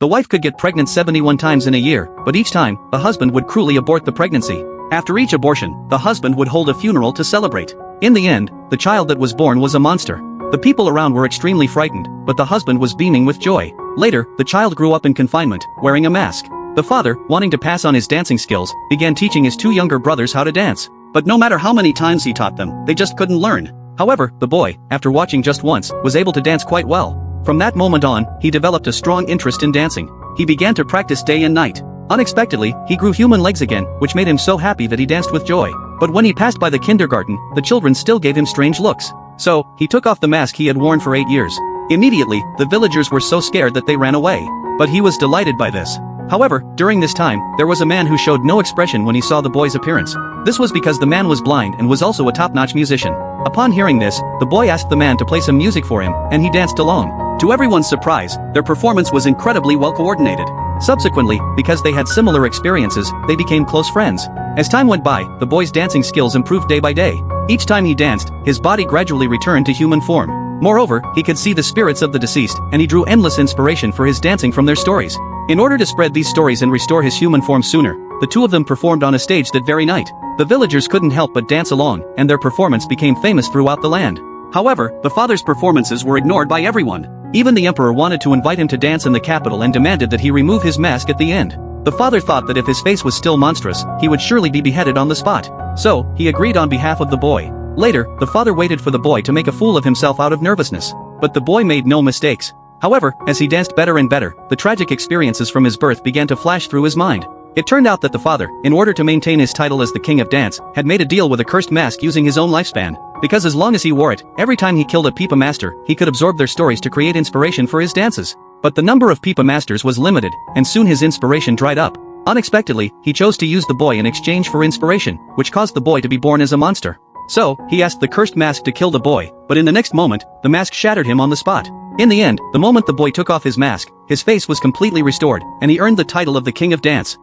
The wife could get pregnant 71 times in a year, but each time, the husband would cruelly abort the pregnancy. After each abortion, the husband would hold a funeral to celebrate. In the end, the child that was born was a monster. The people around were extremely frightened, but the husband was beaming with joy. Later, the child grew up in confinement, wearing a mask. The father, wanting to pass on his dancing skills, began teaching his two younger brothers how to dance. But no matter how many times he taught them, they just couldn't learn. However, the boy, after watching just once, was able to dance quite well. From that moment on, he developed a strong interest in dancing. He began to practice day and night. Unexpectedly, he grew human legs again, which made him so happy that he danced with joy. But when he passed by the kindergarten, the children still gave him strange looks. So, he took off the mask he had worn for 8 years. Immediately, the villagers were so scared that they ran away. But he was delighted by this. However, during this time, there was a man who showed no expression when he saw the boy's appearance. This was because the man was blind and was also a top-notch musician. Upon hearing this, the boy asked the man to play some music for him, and he danced alone. To everyone's surprise, their performance was incredibly well coordinated. Subsequently, because they had similar experiences, they became close friends. As time went by, the boy's dancing skills improved day by day. Each time he danced, his body gradually returned to human form. Moreover, he could see the spirits of the deceased, and he drew endless inspiration for his dancing from their stories. In order to spread these stories and restore his human form sooner, the two of them performed on a stage that very night. The villagers couldn't help but dance along, and their performance became famous throughout the land. However, the father's performances were ignored by everyone. Even the emperor wanted to invite him to dance in the capital and demanded that he remove his mask at the end. The father thought that if his face was still monstrous, he would surely be beheaded on the spot. So, he agreed on behalf of the boy. Later, the father waited for the boy to make a fool of himself out of nervousness. But the boy made no mistakes. However, as he danced better and better, the tragic experiences from his birth began to flash through his mind. It turned out that the father, in order to maintain his title as the king of dance, had made a deal with a cursed mask using his own lifespan. Because as long as he wore it, every time he killed a Pipa master, he could absorb their stories to create inspiration for his dances. But the number of Pipa masters was limited, and soon his inspiration dried up. Unexpectedly, he chose to use the boy in exchange for inspiration, which caused the boy to be born as a monster. So, he asked the cursed mask to kill the boy, but in the next moment, the mask shattered him on the spot. In the end, the moment the boy took off his mask, his face was completely restored, and he earned the title of the king of dance.